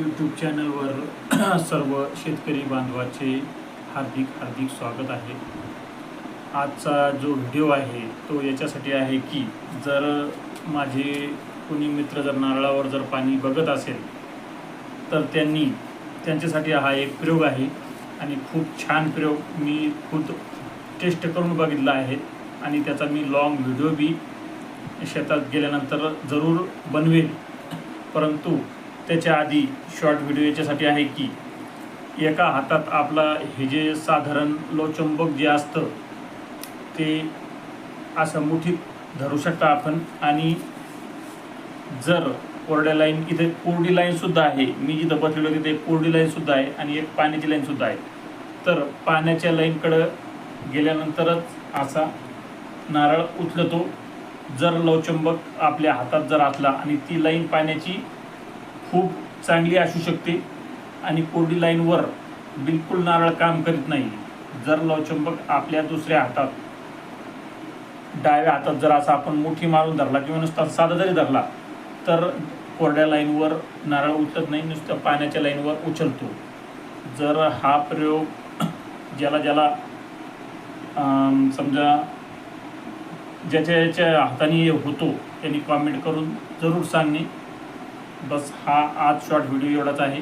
YouTube चॅनलवर सर्व शेतकरी बांधवाचे हार्दिक हार्दिक स्वागत आहे। आजचा जो व्हिडिओ आहे तो याच्यासाठी आहे की जर माझे कोणी मित्र जर नारळावर जर पाणी बघत असेल तर त्यांच्यासाठी हा एक प्रयोग आहे आणि खूप छान प्रयोग मी खुद टेस्ट करून बघितला आहे आणि त्याचा मी लॉंग व्हिडिओ बी शेतात गेल्यानंतर जरूर बनवेल। परंतु त्याच्या आधी शॉर्ट व्हिडिओ याच्यासाठी आहे की एका हातात आपला हे जे साधारण लोहचुंबक जे असतं ते असं मुठीत धरू शकता आपण आणि जर कोरड्या लाईन इथे कोरडी लाईनसुद्धा आहे, मी जिथं बसलेलो तिथे एक कोरडी लाईनसुद्धा आहे आणि एक पाण्याची लाईनसुद्धा आहे। तर पाण्याच्या लाईनकडं गेल्यानंतरच असा नारळ उचलतो जर लोहचुंबक आपल्या हातात जर असला आणि ती लाईन पाण्याची खूप चांगली असू शकते आणि कोरडी लाईनवर बिलकुल नारळ काम करीत नाही। जर लोहचुंबक आपल्या दुसऱ्या हातात डाव्या हातात जर असा आपण मुठी मारून धरला किंवा नुसता साधा जरी धरला तर कोरड्या लाईनवर नारळ उचलत नाही, नुसतं पाण्याच्या लाईनवर उचलतो। जर हा प्रयोग ज्याला समजा ज्याच्या हाताने होतो त्यांनी कॉमेंट करून जरूर सांगणे। बस हा आज शॉर्ट व्हिडिओ एवढाच आहे।